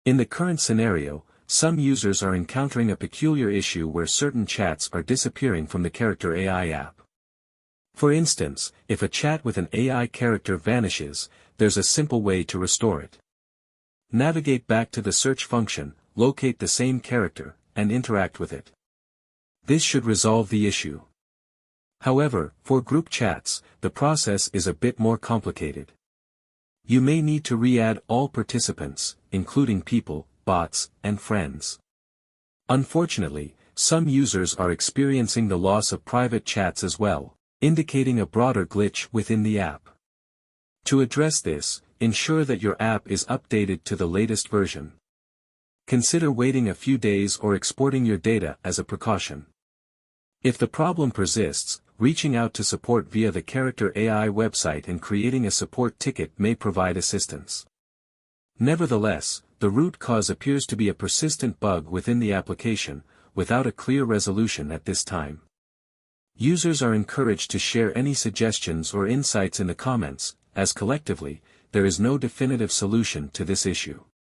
In the current scenario, some users are encountering a peculiar issue where certain chats are disappearing from the Character.ai app. For instance, if a chat with an AI character vanishes, there's a simple way to restore it. Navigate back to the search function, locate the same character, and interact with it. This should resolve the issue. However, for group chats, the process is a bit more complicated. You may need to re-add all participants, including people, bots, and friends. Unfortunately, some users are experiencing the loss of private chats as well, indicating a broader glitch within the app. To address this, ensure that your app is updated to the latest version. Consider waiting a few days or exporting your data as a precaution. If the problem persists, reaching out to support via the Character.ai website and creating a support ticket may provide assistance. Nevertheless, the root cause appears to be a persistent bug within the application, without a clear resolution at this time. Users are encouraged to share any suggestions or insights in the comments, as collectively, there is no definitive solution to this issue.